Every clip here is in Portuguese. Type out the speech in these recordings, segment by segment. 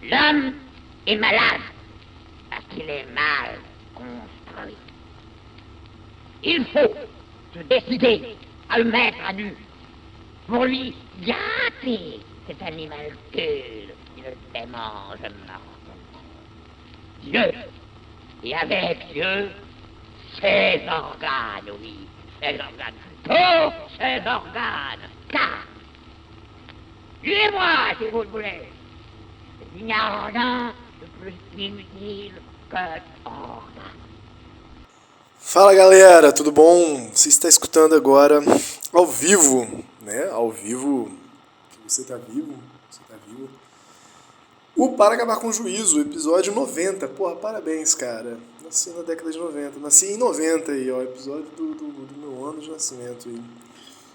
L'homme est malade parce qu'il est mal construit. Il faut se décider à le mettre à nu pour lui gâter cet animal qui ne démange mortellement. Dieu, et avec Dieu, ses organes, oui, ses organes, tous ses organes, car, suivez-moi si vous le voulez, il n'y a rien de plus inutile que organe. Fala galera, tudo bom? Você está escutando agora ao vivo, né? Ao vivo, você tá vivo, o Para Acabar com o Juízo, episódio 90. Porra, parabéns, cara. Nasci na década de 90. Nasci em 90 aí, ó. Episódio do meu ano de nascimento aí.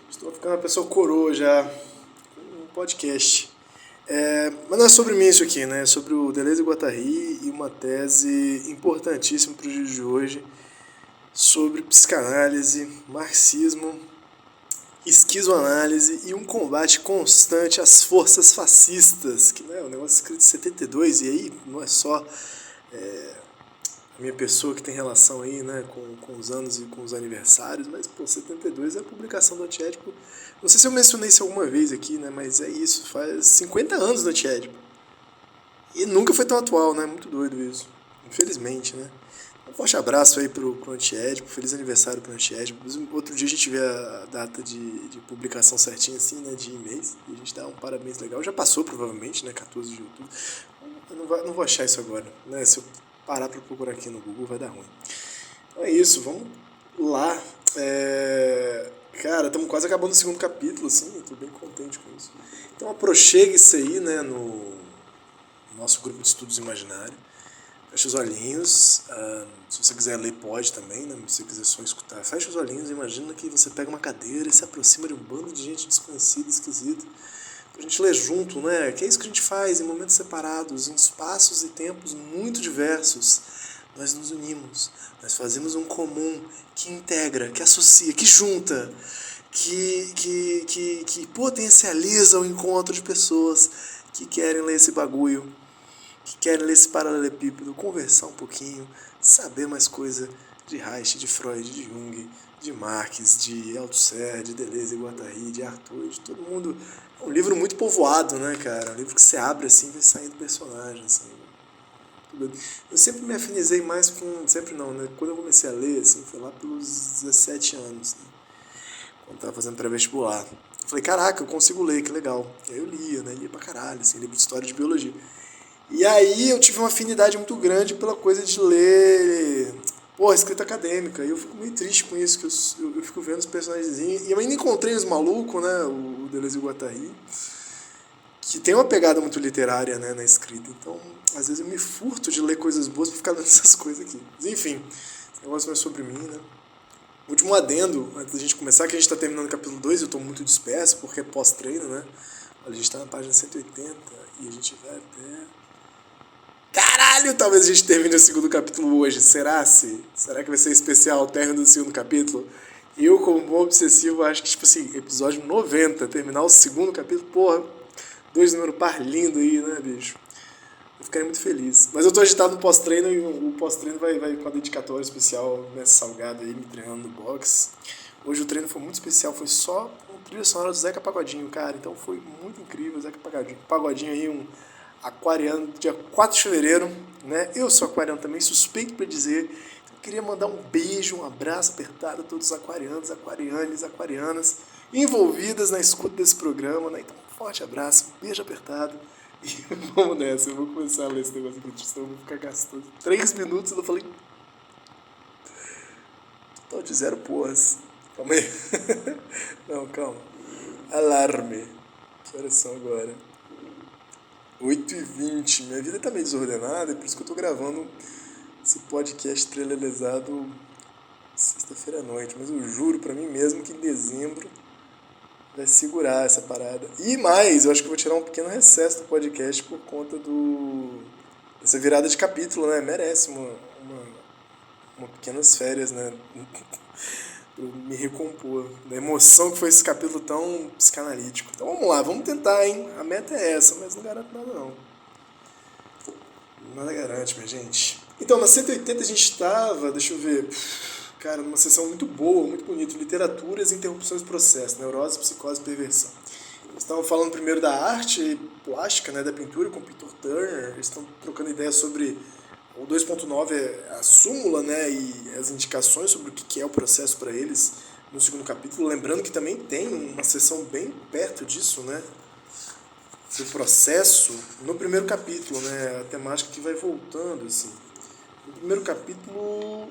Estou ficando uma pessoa coroa já. Um podcast. Mas não é sobre mim isso aqui, né? É sobre o Deleuze e Guattari e uma tese importantíssima para os dias de hoje sobre psicanálise, marxismo, esquizoanálise e um combate constante às forças fascistas, que né, é um negócio escrito em 72, e aí não é só a minha pessoa que tem relação aí, né, com os anos e com os aniversários, mas, pô, 72 é a publicação do Antiédipo. Não sei se eu mencionei isso alguma vez aqui, né, mas é isso, faz 50 anos do Antiédipo. E nunca foi tão atual, né, muito doido isso, infelizmente, né. Um forte abraço aí pro Antiédipo, feliz aniversário pro Antiédipo. Outro dia a gente vê a data de publicação certinha assim, né, de e-mails, e a gente dá um parabéns legal. Já passou provavelmente, né, 14 de outubro. Eu não vou achar isso agora, né, se eu parar pra procurar aqui no Google vai dar ruim. Então é isso, vamos lá. Cara, estamos quase acabando o segundo capítulo, assim, eu tô bem contente com isso. Então aproxegue-se aí, né, no nosso grupo de estudos imaginário. Fecha os olhinhos, se você quiser ler pode também, né? Se você quiser só escutar, fecha os olhinhos e imagina que você pega uma cadeira e se aproxima de um bando de gente desconhecida, esquisita, pra gente ler junto, né? Que é isso que a gente faz em momentos separados, em espaços e tempos muito diversos. Nós nos unimos, nós fazemos um comum que integra, que associa, que junta, que potencializa o encontro de pessoas que querem ler esse bagulho, que querem ler esse paralelepípedo, conversar um pouquinho, saber mais coisa de Reich, de Freud, de Jung, de Marx, de Althusser, de Deleuze e Guattari, de Arthur, de todo mundo. É um livro muito povoado, né, cara? É um livro que você abre assim e vai saindo personagem, assim. Eu sempre me afinizei mais com... Sempre não, né? Quando eu comecei a ler, assim, foi lá pelos 17 anos, né? Quando eu tava fazendo pré-vestibular. Eu falei, caraca, eu consigo ler, que legal. E aí eu lia, né? Lia pra caralho, assim, livro de história de biologia. E aí eu tive uma afinidade muito grande pela coisa de ler, escrita acadêmica. E eu fico meio triste com isso, que eu fico vendo os personagens. E eu ainda encontrei os malucos, né, o Deleuze e o Guattari, que tem uma pegada muito literária, né, na escrita. Então, às vezes eu me furto de ler coisas boas pra ficar lendo essas coisas aqui. Mas enfim, esse negócio não é sobre mim, né. Último adendo, antes da gente começar, que a gente tá terminando o capítulo 2, eu tô muito disperso, porque é pós-treino, né. Olha, a gente tá na página 180 e a gente vai até... Caralho, talvez a gente termine o segundo capítulo hoje. Será que vai ser especial o término do segundo capítulo? Eu, como bom obsessivo, acho que, tipo assim, episódio 90, terminar o segundo capítulo, porra, 2 números par lindo aí, né, bicho? Eu ficaria muito feliz. Mas eu tô agitado no pós-treino e o pós-treino vai com a dedicatória especial, né, salgado aí, me treinando no box. Hoje o treino foi muito especial, foi só com trilha sonora do Zeca Pagodinho, cara. Então foi muito incrível, Zeca Pagodinho. Pagodinho aí, um aquariano, dia 4 de fevereiro, né? Eu sou aquariano também, suspeito para dizer. Eu queria mandar um beijo, um abraço apertado a todos os aquarianos, aquarianes, aquarianas envolvidas na escuta desse programa, né? Então, um forte abraço, um beijo apertado e vamos nessa. Eu vou começar a ler esse negócio aqui, senão eu vou ficar gastando 3 minutos e eu falei total de 0 porras. Calma aí. Não, calma. Alarme. Que horas são agora? 8h20, minha vida tá meio desordenada, é por isso que eu tô gravando esse podcast trelelezado sexta-feira à noite, mas eu juro pra mim mesmo que em dezembro vai segurar essa parada. E mais, eu acho que eu vou tirar um pequeno recesso do podcast por conta dessa virada de capítulo, né? Merece uma pequenas férias, né? Pra me recompor da emoção que foi esse capítulo tão psicanalítico. Então vamos lá, vamos tentar, hein? A meta é essa, mas não garanto nada não. nada garante, minha gente. Então, na 180 a gente estava, deixa eu ver, cara, numa sessão muito boa, muito bonita, literaturas e interrupções do processo, neurose, psicose e perversão. Eles estavam falando primeiro da arte plástica, né, da pintura com o Peter Turner, eles estão trocando ideias sobre o 2.9, a súmula, né, e as indicações sobre o que é o processo para eles no segundo capítulo, lembrando que também tem uma sessão bem perto disso, né, do processo no primeiro capítulo, né, a temática que vai voltando, assim. No primeiro capítulo,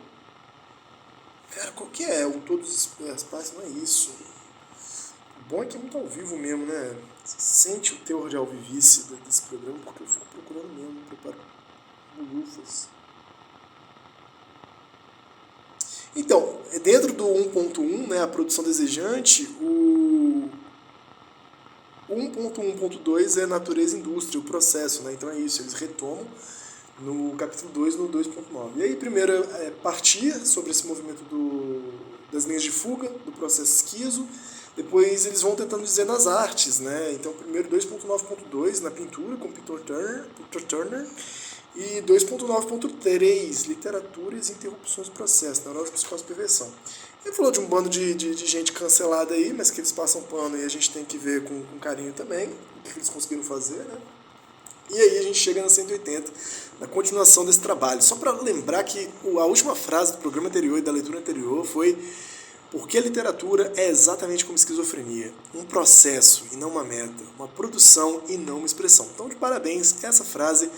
cara, qual que é? O Todos as Partes, não é isso. O bom é que é muito ao vivo mesmo, né? Você sente o teor de alvivice desse programa, porque eu fico procurando mesmo, preparo bulufas. Então, dentro do 1.1, né, a produção desejante, o 1.1.2 é natureza e indústria, o processo, né? Então é isso, eles retomam no capítulo 2, no 2.9. E aí, primeiro é partir sobre esse movimento das linhas de fuga, do processo esquizo. Depois eles vão tentando dizer nas artes, né? Então, primeiro 2.9.2 na pintura, com Peter Turner, e 2.9.3, literaturas e interrupções do processo, neurose, psicose e perversão. Ele falou de um bando de gente cancelada aí, mas que eles passam pano e a gente tem que ver com carinho também o que eles conseguiram fazer, né? E aí a gente chega na 180, na continuação desse trabalho. Só para lembrar que a última frase do programa anterior e da leitura anterior foi: porque a literatura é exatamente como esquizofrenia, um processo e não uma meta, uma produção e não uma expressão. Então, de parabéns, essa frase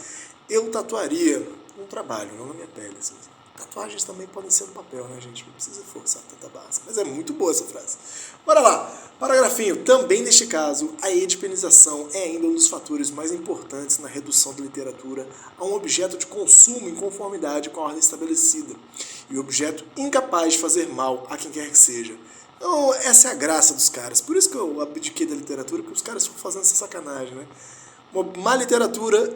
eu tatuaria no trabalho, não na minha pele. Assim. Tatuagens também podem ser no papel, né, gente? Não precisa forçar tanta base. Mas é muito boa essa frase. Bora lá! Paragrafinho. Também neste caso, a edipenização é ainda um dos fatores mais importantes na redução da literatura a um objeto de consumo em conformidade com a ordem estabelecida e objeto incapaz de fazer mal a quem quer que seja. Então, essa é a graça dos caras. Por isso que eu abdiquei da literatura, porque os caras ficam fazendo essa sacanagem, né? Uma má literatura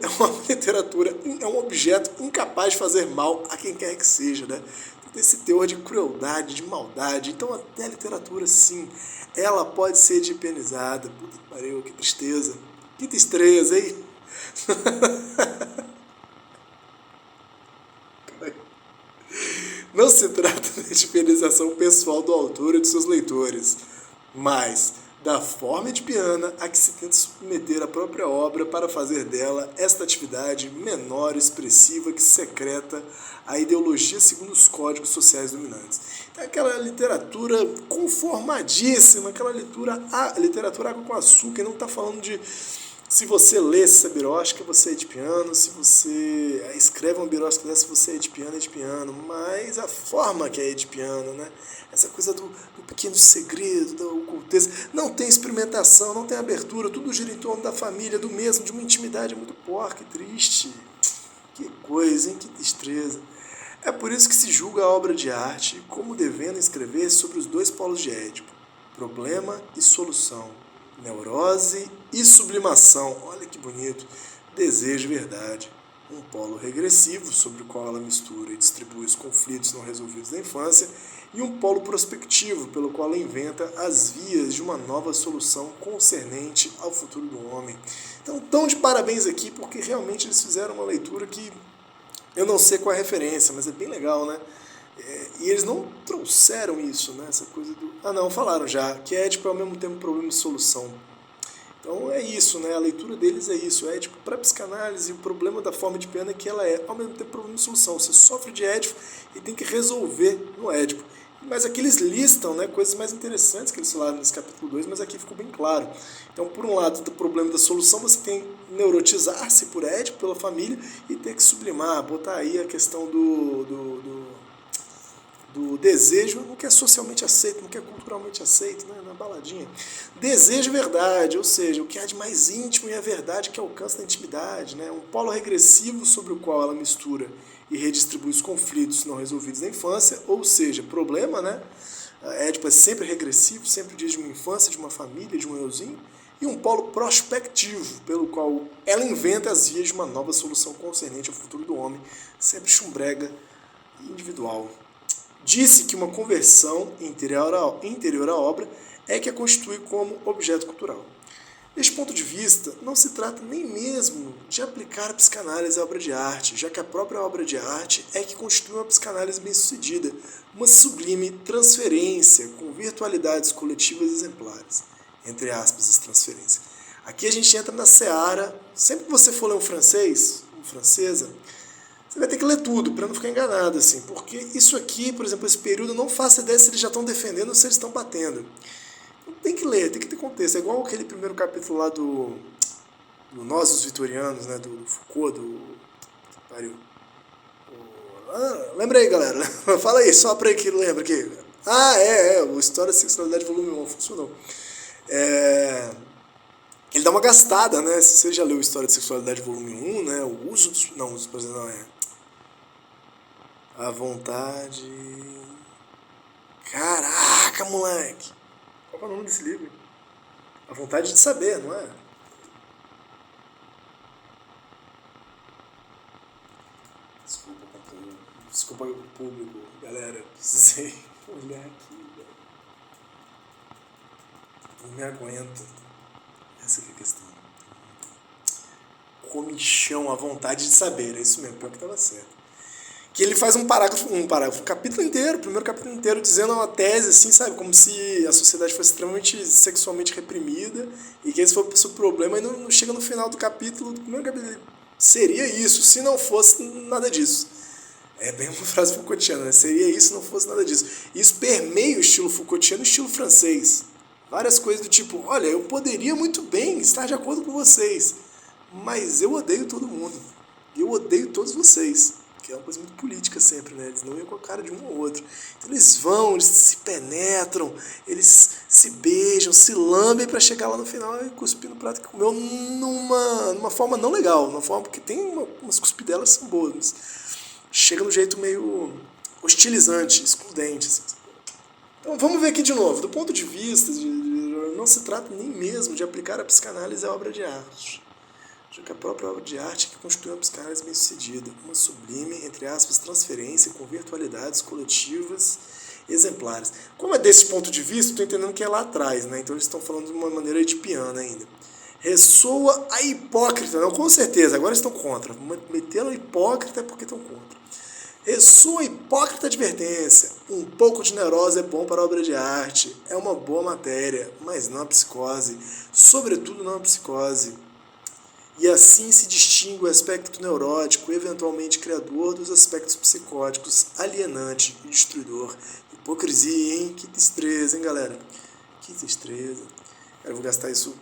é um objeto incapaz de fazer mal a quem quer que seja, né? Tem esse teor de crueldade, de maldade. Então até a literatura, sim, ela pode ser edipenizada. Puta que pariu, que tristeza. Que tristeza, hein? Não se trata de edipenização pessoal do autor e de seus leitores, mas da forma edipiana a que se tenta submeter a própria obra para fazer dela esta atividade menor, expressiva, que secreta a ideologia segundo os códigos sociais dominantes. Então, aquela literatura conformadíssima, aquela literatura água com açúcar, e não está falando de se você lê essa birosca, você é edipiano, se você escreve uma birosca dessa, você é edipiano, mas a forma que é edipiano, né? Essa coisa do pequeno segredo, da oculteza, não tem experimentação, não tem abertura, tudo gira em torno da família, do mesmo, de uma intimidade muito porca e triste. Que coisa, hein? Que destreza. É por isso que se julga a obra de arte como devendo escrever sobre os dois polos de Édipo, problema e solução, neurose e sublimação, olha que bonito, desejo e verdade, um polo regressivo sobre o qual ela mistura e distribui os conflitos não resolvidos da infância, e um polo prospectivo pelo qual ela inventa as vias de uma nova solução concernente ao futuro do homem. Então, tão de parabéns aqui, porque realmente eles fizeram uma leitura que eu não sei qual é a referência, mas é bem legal, né? E eles não trouxeram isso, né? Essa coisa do... Ah, não, falaram já, que Édipo é ao mesmo tempo problema e solução. Então é isso, né? A leitura deles é isso. Édipo, para a psicanálise, o problema da forma edipiana é que ela é ao mesmo tempo problema e solução. Você sofre de Édipo e tem que resolver no Édipo. Mas aqui eles listam, né, coisas mais interessantes que eles falaram nesse capítulo 2, mas aqui ficou bem claro. Então, por um lado, do problema da solução, você tem neurotizar-se por Édipo, pela família, e ter que sublimar, botar aí a questão do desejo, no que é socialmente aceito, no que é culturalmente aceito, né, na baladinha. Desejo e verdade, ou seja, o que há de mais íntimo e a verdade que alcança na intimidade, né, um polo regressivo sobre o qual ela mistura e redistribui os conflitos não resolvidos da infância, ou seja, problema, né? Édipo é sempre regressivo, sempre diz de uma infância, de uma família, de um euzinho, e um polo prospectivo, pelo qual ela inventa as vias de uma nova solução concernente ao futuro do homem, sempre chumbrega e individual. Disse que uma conversão interior à obra é que a constitui como objeto cultural. Deste ponto de vista, não se trata nem mesmo de aplicar a psicanálise à obra de arte, já que a própria obra de arte é que constitui uma psicanálise bem-sucedida, uma sublime transferência com virtualidades coletivas exemplares. Entre aspas, essa transferência. Aqui a gente entra na seara. Sempre que você for ler um francês, uma francesa, você vai ter que ler tudo, para não ficar enganado, assim, porque isso aqui, por exemplo, esse período, eu não faço ideia se eles já estão defendendo ou se eles estão batendo. Tem que ler, tem que ter contexto. É igual aquele primeiro capítulo lá do Nós, os Vitorianos, né? Do Foucault, pariu. Lembra aí, galera. Fala aí, só pra aí que lembra aqui. O História da Sexualidade, volume 1, funcionou. Ele dá uma gastada, né? Se você já leu História da Sexualidade, volume 1, né? O uso dos... Não, por exemplo, não é. A vontade... Caraca, moleque! Qual é o nome desse livro? A Vontade de Saber, não é? Desculpa o público, galera. Precisei olhar aqui, velho. Não me aguento. Essa aqui é a questão. Comichão, A Vontade de Saber. É isso mesmo, pior que estava certo. Que ele faz um capítulo inteiro, o primeiro capítulo inteiro, dizendo uma tese, assim, sabe? Como se a sociedade fosse extremamente sexualmente reprimida e que esse fosse o problema, e não chega no final do capítulo, do primeiro capítulo, seria isso, se não fosse nada disso. É bem uma frase Foucaultiana, né? Seria isso se não fosse nada disso. Isso permeia o estilo Foucaultiano e o estilo francês. Várias coisas do tipo, olha, eu poderia muito bem estar de acordo com vocês, mas eu odeio todo mundo. Eu odeio todos vocês. Que é uma coisa muito política sempre, né? Eles não iam com a cara de um ou outro. Então eles vão, eles se penetram, eles se beijam, se lambem para chegar lá no final e cuspir no prato que comeu numa forma não legal, numa forma porque tem umas cuspidelas que são boas, mas chega no jeito meio hostilizante, excludente. Assim. Então vamos ver aqui de novo. Do ponto de vista, não se trata nem mesmo de aplicar a psicanálise à obra de arte, já que a própria obra de arte é que constitui uma psicanálise bem-sucedida, uma sublime, entre aspas, transferência com virtualidades coletivas exemplares. Como é desse ponto de vista, estou entendendo que é lá atrás, né? Então eles estão falando de uma maneira edipiana ainda. Ressoa a hipócrita, não, com certeza, agora estão contra. Metendo hipócrita é porque estão contra. Ressoa a hipócrita advertência. Um pouco de neurose é bom para a obra de arte. É uma boa matéria, mas não a psicose. Sobretudo não a psicose. E assim se distingue o aspecto neurótico, eventualmente criador, dos aspectos psicóticos, alienante e destruidor. Hipocrisia, hein? Que destreza, hein, galera? Que destreza. Eu vou gastar isso,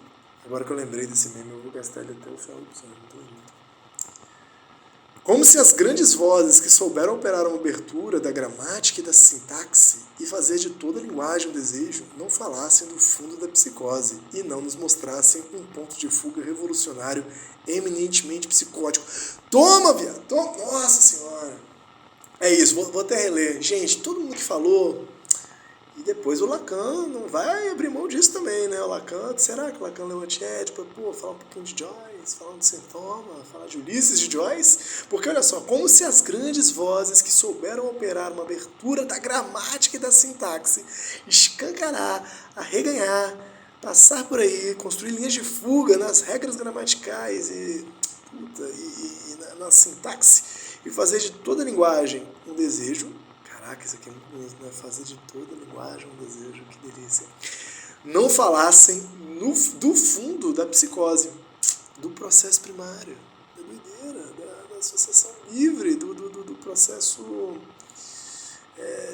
agora que eu lembrei desse meme, eu vou gastar ele até o final do episódio. Como se as grandes vozes que souberam operar uma abertura da gramática e da sintaxe e fazer de toda a linguagem um desejo não falassem do fundo da psicose e não nos mostrassem um ponto de fuga revolucionário eminentemente psicótico. Toma, viado! Toma! Nossa Senhora! É isso, vou até reler. Gente, todo mundo que falou... E depois o Lacan não vai abrir mão disso também, né? O Lacan, será que o Lacan leu antiético? Pô, falar um pouquinho de Joyce, falar de Sintoma, falar de Ulisses de Joyce? Porque olha só, como se as grandes vozes que souberam operar uma abertura da gramática e da sintaxe, escancarar, arreganhar, passar por aí, construir linhas de fuga nas regras gramaticais e na sintaxe, e fazer de toda a linguagem um desejo. Caraca, isso aqui é muito bonito, né? Fazer de toda a linguagem um desejo, que delícia. Não falassem do fundo da psicose, do processo primário, da doideira, da associação livre, do processo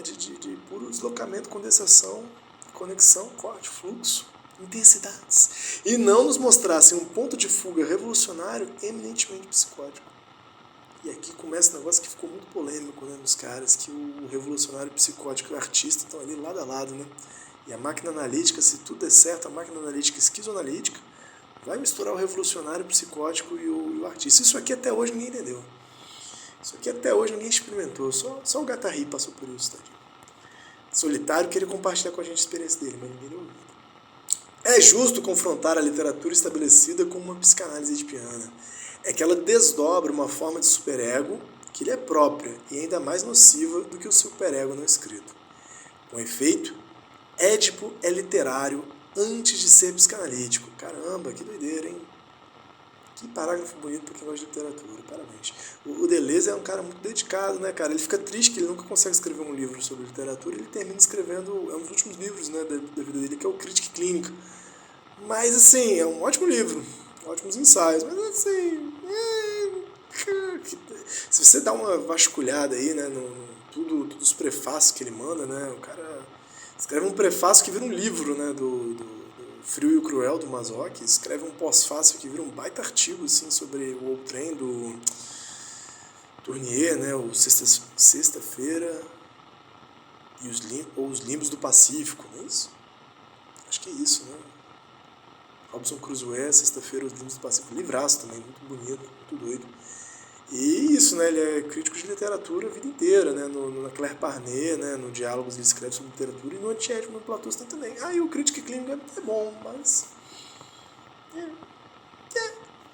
de puro deslocamento, condensação, conexão, corte, fluxo, intensidades. E não nos mostrassem um ponto de fuga revolucionário eminentemente psicótico. E aqui começa um negócio que ficou muito polêmico, né, nos caras, que o revolucionário psicótico e o artista estão ali lado a lado, né? E a máquina analítica, se tudo der certo, a máquina analítica esquizoanalítica vai misturar o revolucionário psicótico e o artista. Isso aqui até hoje ninguém entendeu. Isso aqui até hoje ninguém experimentou. Só o Guattari passou por isso, tadinho. Solitário queria compartilhar com a gente a experiência dele, mas ninguém deu ouvido. É justo confrontar a literatura estabelecida com uma psicanálise edipiana. É que ela desdobra uma forma de superego que lhe é própria e ainda mais nociva do que o superego não escrito. Com efeito, Édipo é literário antes de ser psicanalítico. Caramba, que doideira, hein? Que parágrafo bonito para quem gosta de literatura, parabéns. O Deleuze é um cara muito dedicado, né, cara? Ele fica triste que ele nunca consegue escrever um livro sobre literatura, ele termina escrevendo, é um dos últimos livros, né, da vida dele, que é o Crítica Clínica. Mas, assim, é um ótimo livro, ótimos ensaios, mas, assim, se você dá uma vasculhada aí, né, tudo os prefácios que ele manda, né, o cara escreve um prefácio que vira um livro, né, do Frio e o Cruel, do Mazzocchi, escreve um pós-fácio que vira um baita artigo, assim, sobre o Outrem do Tournier, né, o Sexta-feira e os Limbos do Pacífico, não é isso? Acho que é isso, né? Robinson Crusoe, Sexta-feira, os Limbos do Pacífico, livraço também, muito bonito, muito doido. E isso, né, ele é crítico de literatura a vida inteira, né, na Claire Parnet, né, no Diálogos ele escreve sobre literatura, e no Antiético, no Platão tem também. Ah, e o Crítica Clínica é bom, mas...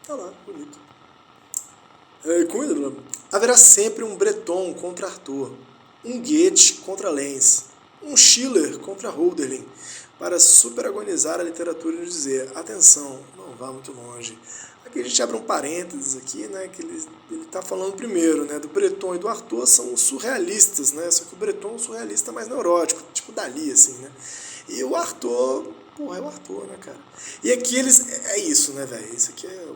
tá lá, bonito. Haverá sempre um Breton contra Arthur, um Goethe contra Lenz, um Schiller contra Hölderlin, para superagonizar a literatura e nos dizer, atenção, não vá muito longe. Aqui a gente abre um parênteses aqui, né, que ele está falando primeiro, né, do Breton e do Arthur são os surrealistas, né, só que o Breton é um surrealista mais neurótico, tipo Dali, assim, né, e o Arthur, porra, é o Arthur, né, cara. E aqui eles, é isso, né, velho, isso aqui é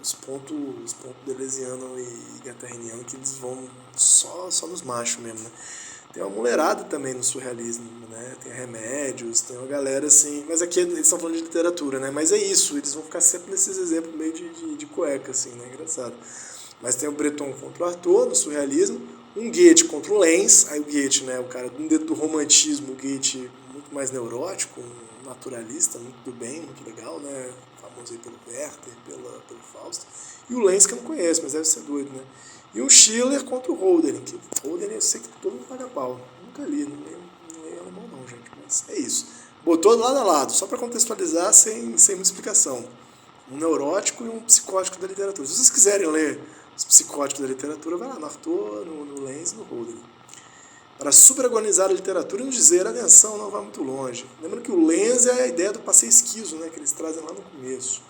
os pontos deleuziano e guattariano que eles vão só nos machos mesmo, né. Tem uma mulherada também no surrealismo, né? Tem Remédios, tem uma galera assim... Mas aqui eles estão falando de literatura, né? Mas é isso, eles vão ficar sempre nesses exemplos meio de cueca, assim, né? Engraçado. Mas tem o Breton contra o Arthur, no surrealismo, um Goethe contra o Lenz, aí o Goethe, né? O cara dentro do romantismo, o Goethe muito mais neurótico, um naturalista, muito do bem, muito legal, né? Famoso aí pelo Werther, pelo Fausto. E o Lenz que eu não conheço, mas deve ser doido, né? E o Schiller contra o Hölderlin, que o Hölderlin eu sei que todo mundo paga pau. Nunca li, não leio alemão não, gente, mas é isso. Botou lado a lado, só para contextualizar, sem muita explicação. Um neurótico e um psicótico da literatura. Se vocês quiserem ler os psicóticos da literatura, vai lá no Arthur, no Lenz e no Hölderlin. Para superagonizar a literatura e nos dizer, atenção, não vai muito longe. Lembrando que o Lenz é a ideia do passeio esquizo, né, que eles trazem lá no começo.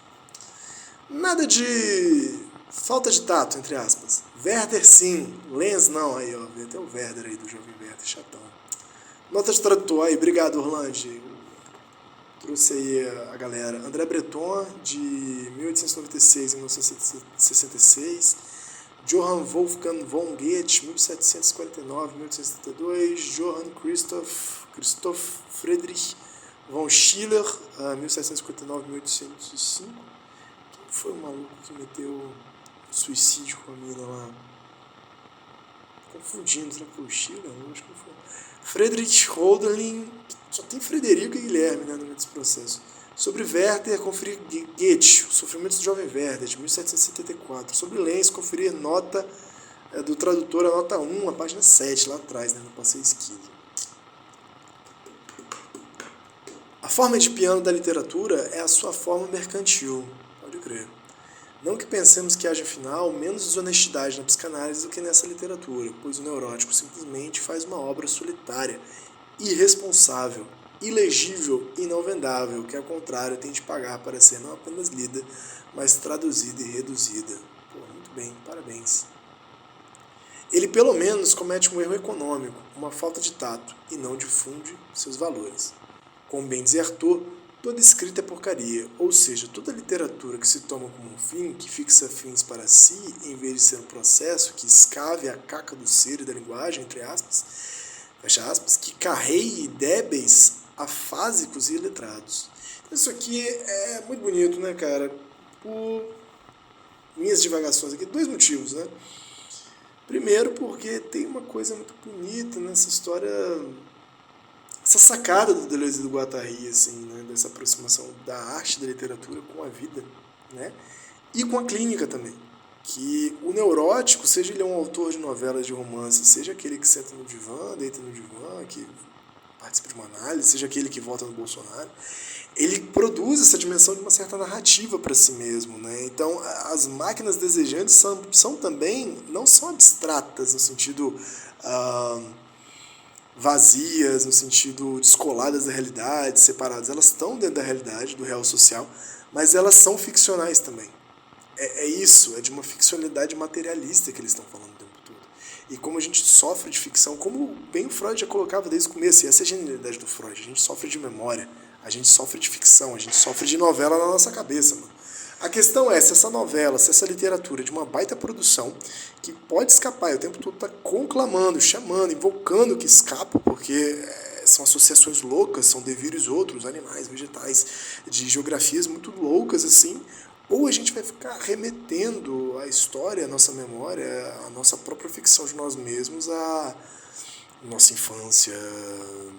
Nada de falta de tato, entre aspas. Werther sim, Lenz não. Aí, ó, vê até o Werther aí do jovem Werther, chatão. Nota de tradutor aí, obrigado, Orlando. Trouxe aí a galera. André Breton, de 1896 a 1966. Johann Wolfgang von Goethe, 1749-1872. Johann Christoph Friedrich von Schiller, 1759-1805. Quem foi o maluco que meteu suicídio com a mina lá? Confundindo, será que foi o Schiller? Não, acho que não foi. Friedrich Hölderlin, só tem Frederico e Guilherme, né, no meio desse processo. Sobre Werther, conferir Goethe, Os Sofrimentos do Jovem Werther, de 1774. Sobre Lenz, conferir nota do tradutor, a nota 1, a página 7, lá atrás, né, no passeio esquizo. A forma de piano da literatura é a sua forma mercantil, pode crer. Não que pensemos que haja, afinal, menos desonestidade na psicanálise do que nessa literatura, pois o neurótico simplesmente faz uma obra solitária, irresponsável, ilegível e não vendável, que, ao contrário, tem de pagar para ser não apenas lida, mas traduzida e reduzida. Pô, muito bem, parabéns. Ele, pelo menos, comete um erro econômico, uma falta de tato, e não difunde seus valores. Como bem dizia Arthur, toda escrita é porcaria, ou seja, toda literatura que se toma como um fim, que fixa fins para si, em vez de ser um processo que escave a caca do ser e da linguagem, entre aspas, fecha aspas, que carreie débeis afásicos e iletrados. Isso aqui é muito bonito, né, cara? Por minhas divagações aqui, 2 motivos, né? Primeiro, porque tem uma coisa muito bonita nessa história, essa sacada do Deleuze e do Guattari, assim, né, dessa aproximação da arte, da literatura com a vida, né, e com a clínica também. Que o neurótico, seja ele um autor de novelas, de romance, seja aquele que senta no divã, deita no divã, que participa de uma análise, seja aquele que vota no Bolsonaro, ele produz essa dimensão de uma certa narrativa para si mesmo, né? Então, as máquinas desejantes são também, não são abstratas no sentido vazias, no sentido descoladas da realidade, separadas. Elas estão dentro da realidade, do real social, mas elas são ficcionais também. É isso, é de uma ficcionalidade materialista que eles estão falando o tempo todo. E como a gente sofre de ficção, como bem o Freud já colocava desde o começo, e essa é a genialidade do Freud, a gente sofre de memória, a gente sofre de ficção, a gente sofre de novela na nossa cabeça, mano. A questão é se essa novela, se essa literatura de uma baita produção, que pode escapar, e o tempo todo está conclamando, chamando, invocando que escapa, porque são associações loucas, são devírios outros, animais, vegetais, de geografias muito loucas assim, ou a gente vai ficar remetendo a história, a nossa memória, a nossa própria ficção de nós mesmos, a nossa infância,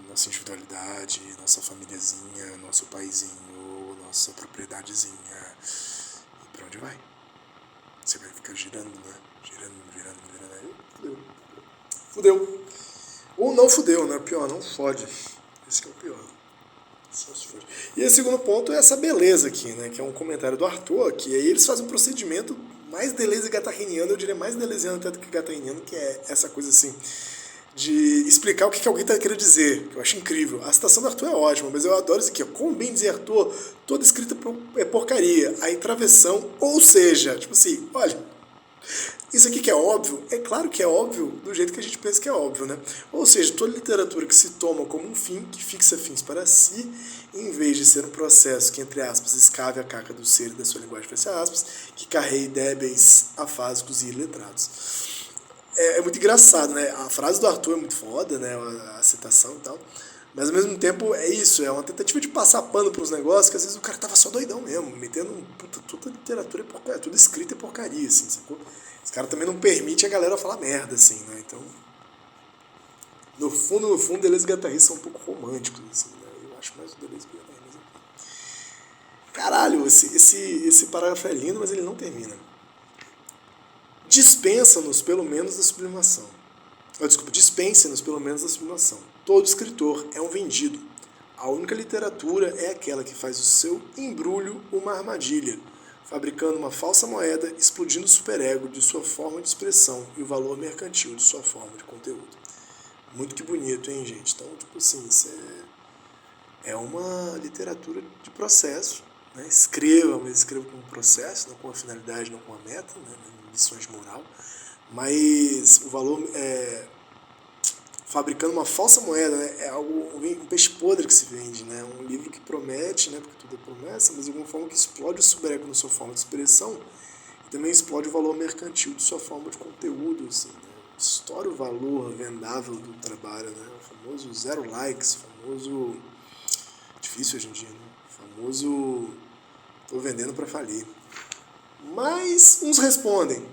nossa individualidade, nossa famíliazinha, nosso paizinho, nossa propriedadezinha. E pra onde vai? Você vai ficar girando, né? Girando. Aí fudeu. Ou não fudeu, né? Pior, não fode. Esse que é o pior. Só se fode. E o segundo ponto é essa beleza aqui, né? Que é um comentário do Arthur, que aí eles fazem um procedimento mais Deleuze gatarriniano, eu diria mais deleuziano até do que gatarriniano, que é essa coisa assim, de explicar o que alguém está querendo dizer, que eu acho incrível. A citação do Arthur é ótima, mas eu adoro isso aqui. Ó. Como bem dizer Arthur, toda escrita é porcaria. Aí travessão, ou seja, tipo assim, olha, isso aqui que é óbvio, é claro que é óbvio do jeito que a gente pensa que é óbvio, né? Ou seja, toda literatura que se toma como um fim, que fixa fins para si, em vez de ser um processo que, entre aspas, escave a caca do ser e da sua linguagem, fecha aspas, que carreie débeis, afásicos e iletrados. É muito engraçado, né? A frase do Arthur é muito foda, né? A citação e tal. Mas ao mesmo tempo é isso, é uma tentativa de passar pano para uns negócios que às vezes o cara tava só doidão mesmo, metendo puta, toda literatura é porcaria, tudo escrito é porcaria, assim, sacou? Esse cara também não permite a galera falar merda, assim, né? Então, no fundo, Deleuze e Guattari são um pouco românticos, assim, né? Eu acho mais o Deleuze e Guattari, mas caralho, esse parágrafo é lindo, mas ele não termina. Dispensa-nos pelo menos da sublimação. Dispense-nos pelo menos da sublimação. Todo escritor é um vendido. A única literatura é aquela que faz o seu embrulho uma armadilha, fabricando uma falsa moeda, explodindo o superego de sua forma de expressão e o valor mercantil de sua forma de conteúdo. Muito que bonito, hein, gente? Então, tipo assim, isso é uma literatura de processo. Né? Escreva, mas escreva com um processo, não com uma finalidade, não com uma meta, né? Lições de moral. Mas o valor fabricando uma falsa moeda, né? É algo, um peixe podre que se vende, né? Um livro que promete, né? Porque tudo é promessa, mas de alguma forma que explode o superego na sua forma de expressão e também explode o valor mercantil de sua forma de conteúdo, assim, né? Estoura o valor vendável do trabalho, né? O famoso zero likes, o famoso difícil hoje em dia, né? O famoso tô vendendo para falir. Mas uns respondem: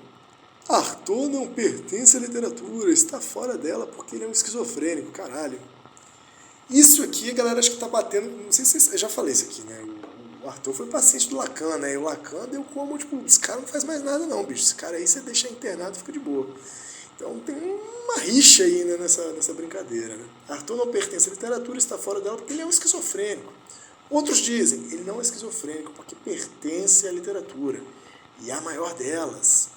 Arthur não pertence à literatura, está fora dela porque ele é um esquizofrênico, caralho. Isso aqui a galera acho que tá batendo, não sei se eu já falei isso aqui, né? O Arthur foi paciente do Lacan, né? E o Lacan deu como, tipo, esse cara não faz mais nada não, bicho. Esse cara aí você deixa internado e fica de boa. Então tem uma rixa aí, né, nessa brincadeira, né? Arthur não pertence à literatura, está fora dela porque ele é um esquizofrênico. Outros dizem, ele não é esquizofrênico porque pertence à literatura. E a maior delas,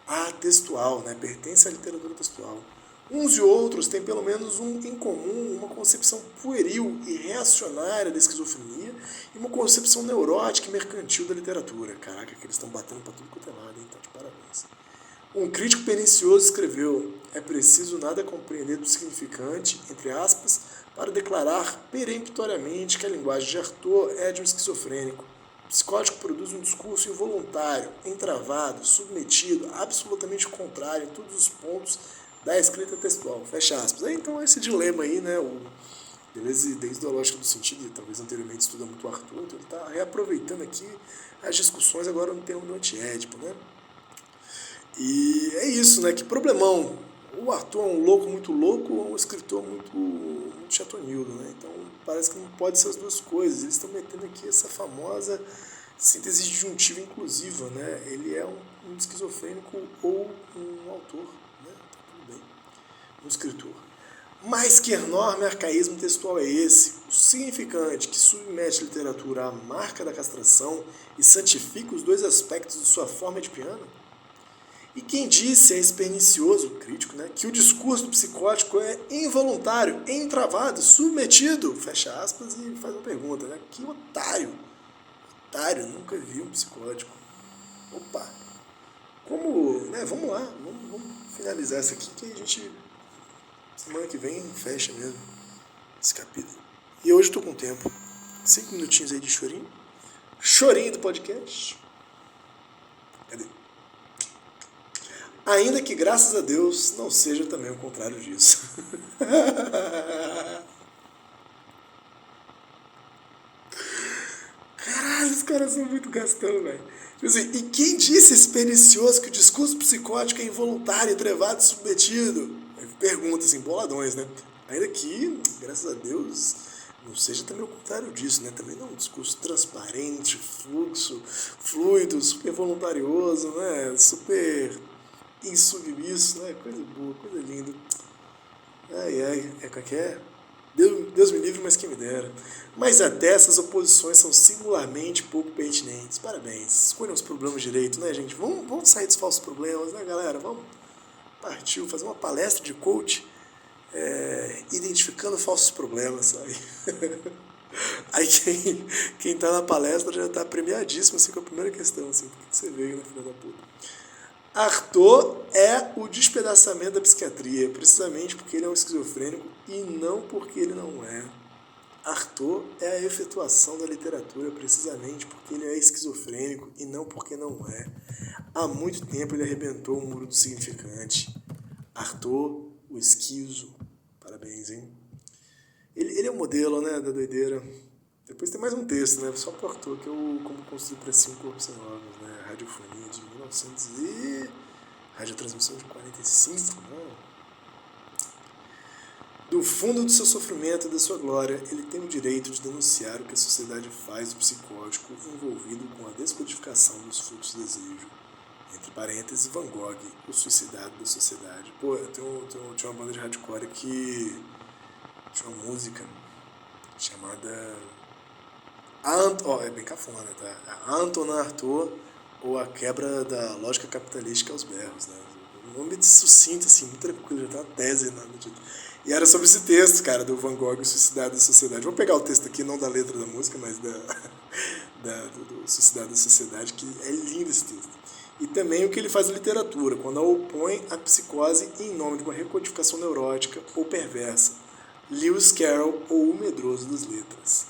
a textual, né? Pertence à literatura textual. Uns e outros têm pelo menos em comum uma concepção pueril e reacionária da esquizofrenia e uma concepção neurótica e mercantil da literatura. Caraca, que eles estão batendo para tudo quanto é lado, hein? Tá de parabéns. Um crítico pernicioso escreveu: é preciso nada compreender do significante, entre aspas, para declarar peremptoriamente que a linguagem de Arthur é de um esquizofrênico. O psicótico produz um discurso involuntário, entravado, submetido, absolutamente contrário em todos os pontos da escrita textual. Fecha aspas. Então esse dilema aí, né, o Deleuze, desde a lógica do sentido, e talvez anteriormente estuda muito o Arthur, então ele está reaproveitando aqui as discussões agora no termo do antiédipo, né? E é isso, né? Que problemão. O Arthur é um louco ou um escritor muito chatonildo, né? Então parece que não pode ser as duas coisas. Eles estão metendo aqui essa famosa síntese disjuntiva inclusiva, né? Ele é um esquizofrênico ou um autor, né? Tá tudo bem. Um escritor. Mas que enorme arcaísmo textual é esse? O significante que submete a literatura à marca da castração e santifica os dois aspectos de sua forma de piano? E quem disse é esse pernicioso crítico, né, que o discurso do psicótico é involuntário, entravado, submetido, fecha aspas, e faz uma pergunta, né? Que otário! Otário, nunca vi um psicótico. Opa! Como, né, vamos lá, vamos finalizar essa aqui, que a gente, semana que vem, fecha mesmo esse capítulo. E hoje eu tô com tempo. 5 minutinhos aí de chorinho. Chorinho do podcast. Cadê? Ainda que, graças a Deus, não seja também o contrário disso. Caralho, os caras são muito gastão, velho. Tipo assim, e quem disse esse pernicioso que o discurso psicótico é involuntário, entrevado, submetido? Pergunta, assim, boladões, né? Ainda que, graças a Deus, não seja também o contrário disso, né? Também não um discurso transparente, fluido, super voluntarioso, né? Super insubmisso, né? Coisa boa, coisa linda. Ai, que é? Deus me livre, mas quem me dera. Mas até essas oposições são singularmente pouco pertinentes. Parabéns. Escolham os problemas direito, né, gente? Vamos sair dos falsos problemas, né, galera? Vamos partir, fazer uma palestra de coach identificando falsos problemas, sabe? Aí quem tá na palestra já tá premiadíssimo, assim, com a primeira questão, assim, por que você veio, né, filha da puta? Arthur é o despedaçamento da psiquiatria, precisamente porque ele é um esquizofrênico e não porque ele não é. Arthur é a efetuação da literatura, precisamente porque ele é esquizofrênico e não porque não é. Há muito tempo ele arrebentou o muro do significante. Arthur, o esquizo. Parabéns, hein? Ele é o modelo, né, da doideira. Depois tem mais um texto, né, só pro Arthur, que é o Como Construir para Si um Corpo Sem Órgãos, né, radiofonia de 1900 e... radiotransmissão de 45, né? Do fundo do seu sofrimento e da sua glória, ele tem o direito de denunciar o que a sociedade faz do psicótico envolvido com a descodificação dos fluxos de desejo. Entre parênteses, Van Gogh, o suicidado da sociedade. Pô, tinha uma banda de hardcore que tinha uma música chamada... é bem cafona, tá? A Antonin Artaud, ou A Quebra da Lógica Capitalística aos Berros, né? Um nome sucinto, assim, muito tranquilo, já tem uma tese no título. E era sobre esse texto, cara, do Van Gogh, o Suicidado da Sociedade. Vou pegar o texto aqui, não da letra da música, mas do Suicidado da Sociedade, que é lindo esse texto. E também o que ele faz na literatura, quando a opõe à psicose em nome de uma recodificação neurótica ou perversa. Lewis Carroll, ou O Medroso das Letras.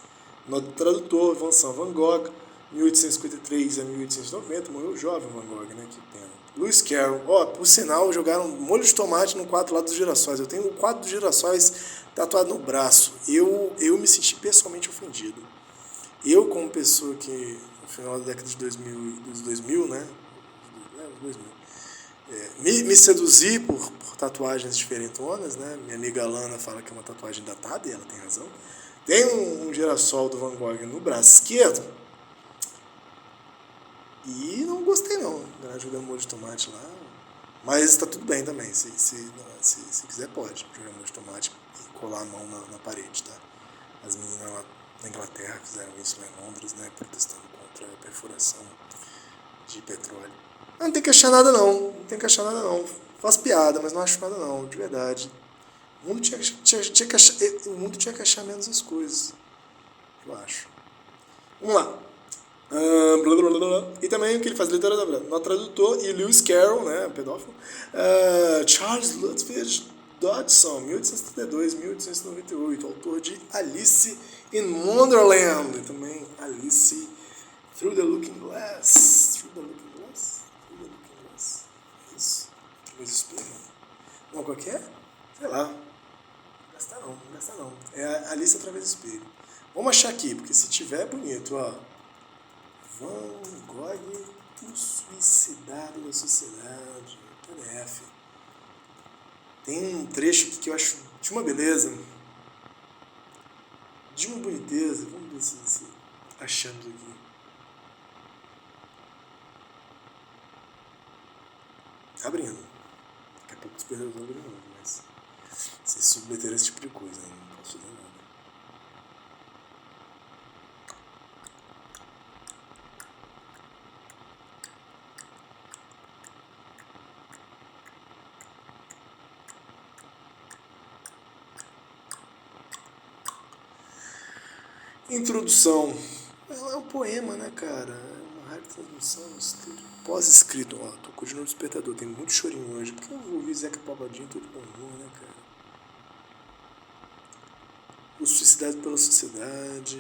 Nota do tradutor, Vincent Van Gogh, 1853 a 1890, morreu jovem Van Gogh, né? Que pena. Lewis Carroll, por sinal, jogaram molho de tomate no quadro lá dos girassóis. Eu tenho o quadro dos girassóis tatuado no braço. Eu me senti pessoalmente ofendido. Eu, como pessoa que, no final da década de 2000, né? 2000, me seduzi por tatuagens diferentonas, né? Minha amiga Alana fala que é uma tatuagem datada, e ela tem razão. Tem um girassol do Van Gogh no braço esquerdo. E não gostei não, jogando molho de tomate lá. Mas tá tudo bem também, se quiser pode jogar molho de tomate e colar a mão na parede, tá? As meninas lá na Inglaterra fizeram isso lá em Londres, né? Protestando contra a perfuração de petróleo. Não tem que achar nada não, Faço piada, mas não acho nada não, de verdade. O mundo tinha que achar menos as coisas, eu acho. Vamos lá. E também o que ele faz literatura, no tradutor, e Lewis Carroll, né, pedófilo, Charles Lutwidge Dodson, 1872-1898, autor de Alice in Wonderland, e também Alice Through the Looking Glass. Isso. Através do espelho. Não, qual que é? Sei lá. Não gasta não. É Alice através do espelho. Vamos achar aqui, porque se tiver é bonito, ó. Van Gogh, o suicidado da sociedade, PDF. Tem um trecho aqui que eu acho de uma beleza, de uma boniteza. Vamos ver se achamos aqui. Abrindo. Daqui a pouco os perdedores vão abrir novo, mas se submeter a esse tipo de coisa, né? Não posso fazer nada. Introdução. Ela é um poema, né, cara? É uma rádio transmissão, pós-escrito. Ó, tocou de novo despertador. Tem muito chorinho hoje. Porque eu ouvi Zeca Pagodinho todo bom humor, né, cara? O Suicidado pela Sociedade.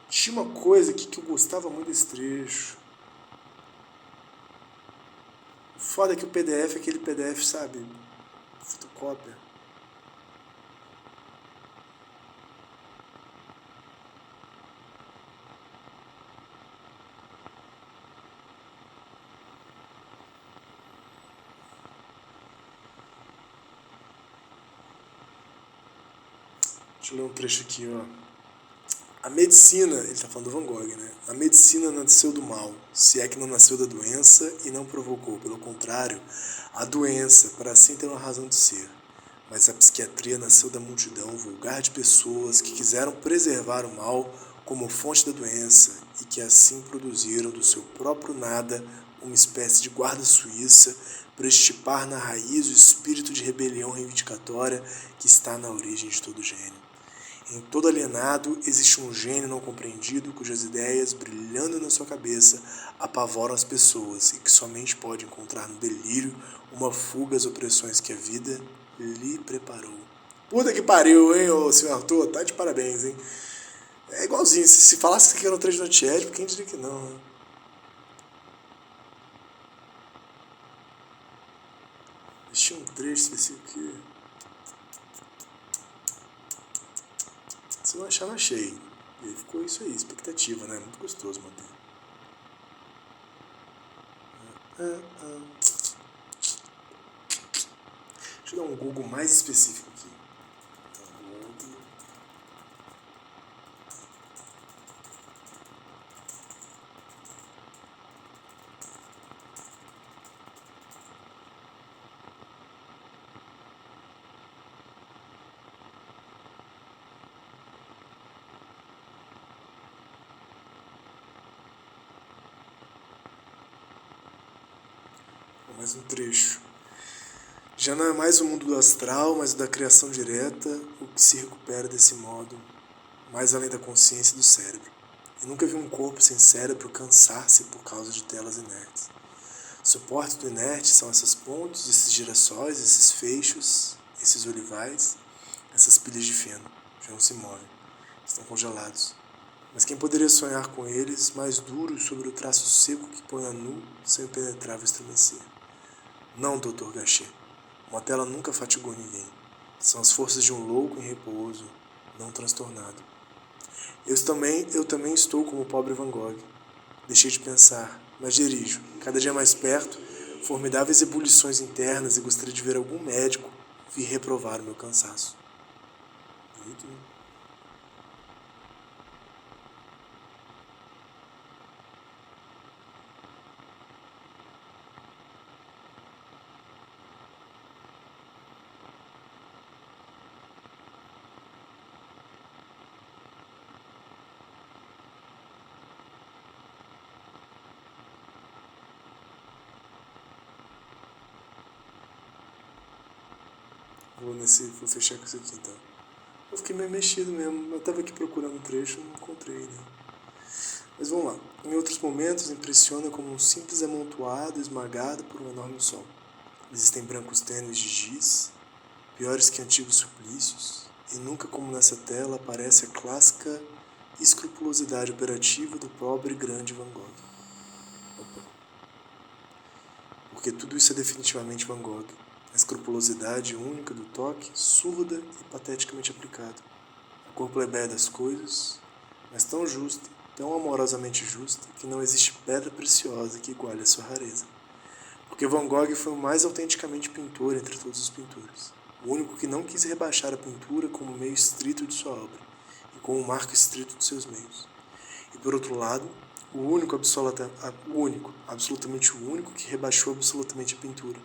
Tinha uma coisa aqui que eu gostava muito desse trecho. O foda é que o PDF é aquele PDF, sabe? Fotocópia. Deixa eu ler um trecho aqui, ó. A medicina, ele está falando do Van Gogh, né? A medicina nasceu do mal, se é que não nasceu da doença e não provocou, pelo contrário, a doença, para assim ter uma razão de ser. Mas a psiquiatria nasceu da multidão vulgar de pessoas que quiseram preservar o mal como fonte da doença e que assim produziram do seu próprio nada uma espécie de guarda suíça para estipar na raiz o espírito de rebelião reivindicatória que está na origem de todo gênio. Em todo alienado existe um gênio não compreendido cujas ideias, brilhando na sua cabeça, apavoram as pessoas e que somente pode encontrar no delírio uma fuga às opressões que a vida lhe preparou. Puta que pariu, hein, ô senhor Arthur? Tá de parabéns, hein? É igualzinho, se falasse que era um trecho do antiético, quem diria que não, né? Tinha um trecho específico aqui. Se eu achar, não achei. E aí ficou isso aí, expectativa, né? Muito gostoso manter. Deixa eu dar um Google mais específico aqui. Mais um trecho. Já não é mais o mundo do astral, mas o da criação direta, o que se recupera desse modo, mais além da consciência do cérebro. Eu nunca vi um corpo sem cérebro cansar-se por causa de telas inertes. O suporte do inerte são essas pontes, esses girassóis, esses feixes, esses olivais, essas pilhas de feno. Já não se movem, estão congelados. Mas quem poderia sonhar com eles, mais duros sobre o traço seco que põe a nu seu impenetrável estremecer? Não, Dr. Gachet. Uma tela nunca fatigou ninguém. São as forças de um louco em repouso, não transtornado. Eu também estou como o pobre Van Gogh. Deixei de pensar, mas dirijo, cada dia mais perto, formidáveis ebulições internas e gostaria de ver algum médico vir reprovar o meu cansaço. Bonito, né? Vou fechar com isso aqui então. Eu fiquei meio mexido mesmo. Eu estava aqui procurando um trecho e não encontrei, né? Mas vamos lá. Em outros momentos, impressiona como um simples amontoado esmagado por um enorme sol. Existem brancos tênues de giz, piores que antigos suplícios, e nunca como nessa tela aparece a clássica escrupulosidade operativa do pobre grande Van Gogh. Opa. Porque tudo isso é definitivamente Van Gogh. A escrupulosidade única do toque, surda e pateticamente aplicada. A cor plebeia das coisas, mas tão justa, tão amorosamente justa, que não existe pedra preciosa que iguale a sua rareza. Porque Van Gogh foi o mais autenticamente pintor entre todos os pintores. O único que não quis rebaixar a pintura como meio estrito de sua obra, e como marco estrito de seus meios. E por outro lado, o único, absolutamente o único que rebaixou absolutamente a pintura,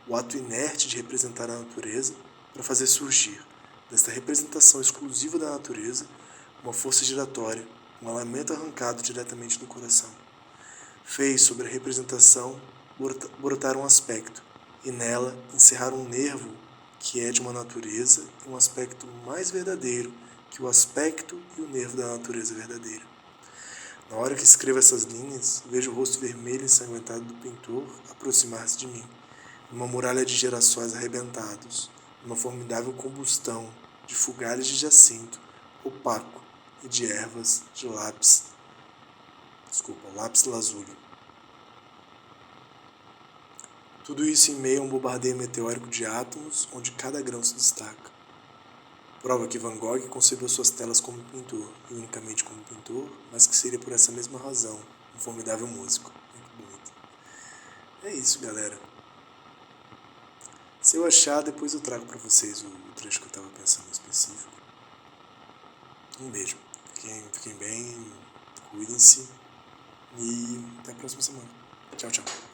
o ato inerte de representar a natureza para fazer surgir, desta representação exclusiva da natureza, uma força giratória, um elemento arrancado diretamente do coração. Fez sobre a representação brotar um aspecto, e nela encerrar um nervo que é de uma natureza e um aspecto mais verdadeiro que o aspecto e o nervo da natureza verdadeira. Na hora que escrevo essas linhas, vejo o rosto vermelho e ensanguentado do pintor aproximar-se de mim, numa muralha de girassóis arrebentados, numa formidável combustão de fogares de jacinto opaco e de ervas de lápis lazuli. Tudo isso em meio a um bombardeio meteórico de átomos, onde cada grão se destaca. Prova que Van Gogh concebeu suas telas como pintor, e unicamente como pintor, mas que seria por essa mesma razão um formidável músico. Muito bonito. É isso, galera. Se eu achar, depois eu trago pra vocês o trecho que eu tava pensando em específico. Um beijo. Fiquem bem, cuidem-se e até a próxima semana. Tchau, tchau.